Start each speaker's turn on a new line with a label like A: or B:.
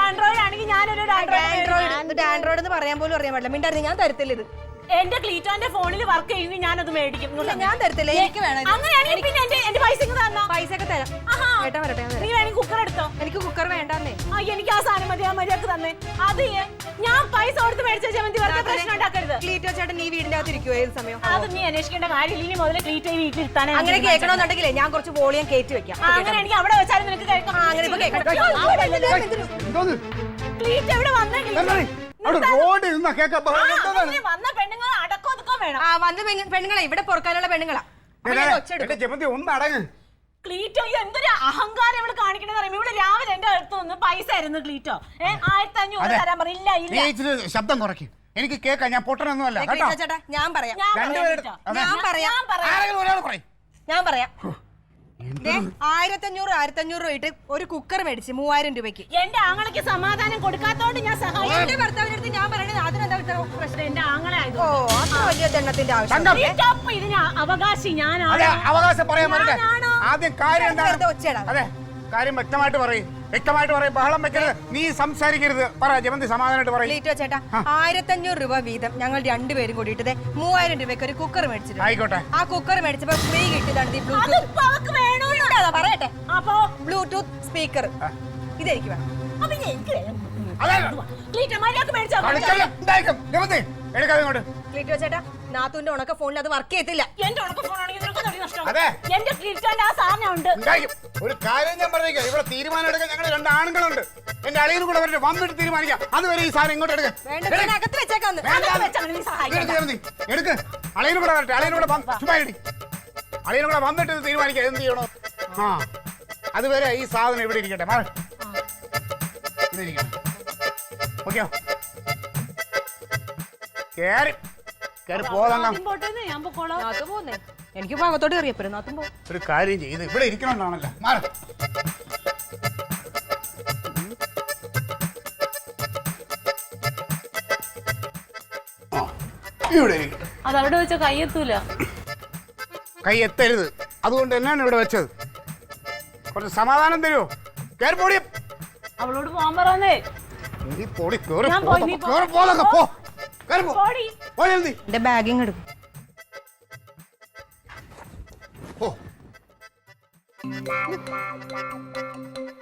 A: Android ആണെങ്കിൽ ഞാനൊരു
B: Android എന്ന് പറയാൻ പോലും അറിയാൻ പാടില്ല. മിണ്ടായിരുന്നു, ഞാൻ തരത്തില്ല ഇത്.
A: എന്റെ ക്ലീറ്റോന്റെ ഫോണിൽ വർക്ക് ചെയ്യുമെങ്കിൽ ഞാനത് മേടിക്കും.
B: ഞാൻ തരത്തില്ല, എനിക്ക് വേണം.
A: അങ്ങനെയാണെങ്കിൽ പിന്നെ എന്റെ പൈസ
B: പൈസ ഒക്കെ തരാം. ഏട്ടാ വരട്ടെ.
A: നീ വേണമെങ്കിൽ കുക്കർ എടുത്തോ.
B: എനിക്ക് കുക്കർ വേണ്ടെന്നേ.
A: എനിക്ക് ആ സാധനം മതി, ആ മര്യാദക്ക് തന്നെ. അത് ഞാൻ പൈസ കൊടുത്ത് മേടിച്ച ജമന്തി വെറുതെ പ്രശ്നം ഉണ്ടാക്കരുത്.
B: ക്ലീറ്റോ ചേട്ടൻ നീ വീടിന്റെ അകത്ത് ഇരിക്കുവോ ഏത് സമയം?
A: അത് നീ അന്വേഷിക്കേണ്ട കാര്യമില്ല. ഇനി മുതൽ ക്ലീറ്റോ വീട്ടിലിരുത്താൻ
B: അങ്ങനെ കേൾക്കണമെന്നുണ്ടെങ്കിലേ ഞാൻ കുറച്ച് വോളിയം കയറ്റി വെക്കാം.
A: അങ്ങനെ എനിക്ക് അവിടെ വെച്ചാലും നിനക്ക് കേൾക്കാം.
B: അങ്ങനെ ഇപ്പൊ കേൾക്കണം.
A: ക്ലീറ്റോ എവിടെ വന്നേ? വന്ന പെണ്ണുങ്ങൾ അടക്കം ഒതുക്കം വേണം.
B: വന്ന പെണ്ണുങ്ങളെ ഇവിടെ പൊറുക്കാനുള്ള പെണ്ണുങ്ങളാ.
A: ക്ലീറ്റോ എന്തൊരു അഹങ്കാരം ഇവിടെ കാണിക്കണെന്ന് അറിയാം. ഇവിടെ രാവിലെ എന്റെ അടുത്ത് നിന്ന് പൈസ ആയിരുന്നു ക്ലീറ്റോ 1500 തരാൻ പറഞ്ഞില്ല.
C: ശബ്ദം കുറയ്ക്കും, എനിക്ക് കേൾക്കാം. ഞാൻ പൊട്ടനൊന്നുമല്ല.
B: ചേട്ടാ ഞാൻ പറയാം. 1500 രൂപ ഇട്ട് ഒരു കുക്കർ മേടിച്ച് 3000 രൂപയ്ക്ക്.
A: എന്റെ ആങ്ങളയ്ക്ക് സമാധാനം കൊടുക്കാത്തോണ്ട് ഞാൻ സഹായിച്ചു.
B: എന്റെ ഭർത്താവിന്റെ അടുത്ത് ഞാൻ പറയണത് അതിനെന്താ
A: പ്രശ്നം? എന്റെ ആങ്ങളായത്
B: അത്ര വലിയ ദണ്ണത്തിന്റെ ആവശ്യം.
A: ഇതിന് അവകാശി ഞാനാണ്.
C: അവകാശം പറയാൻ ആദ്യം കാര്യം അതെ, കാര്യം വ്യക്തമായിട്ട് പറയും. ബഹളം വെക്കരുത്, നീ സംസാരിക്കരുത്. പറ ജമന്തി, സമാധാനമായിട്ട് പറയും.
B: ക്ലീറ്റോ ചേട്ടാ 1500 രൂപ വീതം ഞങ്ങൾ രണ്ടുപേരും കൂടിയിട്ട് 3000 രൂപയ്ക്ക് ഒരു കുക്കർ മേടിച്ചിട്ടുണ്ട്.
C: ആയിക്കോട്ടെ.
B: ആ കുക്കർ മേടിച്ചപ്പോ ഫ്രീ കിട്ടിയതാണ് പറയട്ടെ. അപ്പൊ ബ്ലൂടൂത്ത് സ്പീക്കർ ഇതെനിക്ക് വേണം. ക്ലീറ്റോ ചേട്ടാ നാത്തൂന്റെ ഉണക്ക ഫോണിൽ അത് വർക്ക് ചെയ്യത്തില്ല.
A: എന്റെ ഉണക്ക ഫോണാണെങ്കിൽ എന്റെ ക്ലീറ്റോന്റെ ആ സാധനം ഉണ്ട്.
C: ഒരു കാര്യം ഞാൻ പറഞ്ഞേക്കാം, ഇവിടെ തീരുമാനം എടുക്കാൻ ഞങ്ങൾ 2 ആണുങ്ങളുണ്ട്. എന്റെ അളിയനും കൂടെ വന്നിട്ട് തീരുമാനിക്കാം. അതുവരെ ഈ സാധനം ഇങ്ങോട്ട് എടുക്ക്. അളിയനും കൂടെ വരട്ടെ. അളിയനും കൂടെ വന്നിട്ട് തീരുമാനിക്കാം എന്ത് ചെയ്യണോ. അതുവരെ ഈ സാധനം ഇവിടെ ഇരിക്കട്ടെ. ഓക്കെയോ?
B: എനിക്ക് ഭാഗത്തോട്ട് കയറിയപ്പോ
C: ഒരു കാര്യം ചെയ്ത് ഇവിടെ ഇരിക്കണമെന്നാണല്ലോ.
A: അതവിടെ വെച്ച കൈ എത്തൂല.
C: കൈ എത്തരുത്, അതുകൊണ്ട് തന്നെയാണ് ഇവിടെ വെച്ചത്. കുറച്ച് സമാധാനം തരുമോ? കയറി പോടി.
A: അവളോട് പോകാൻ പറഞ്ഞേ.
B: എന്റെ ബാഗിങ് എടുക്കും.
C: ഓ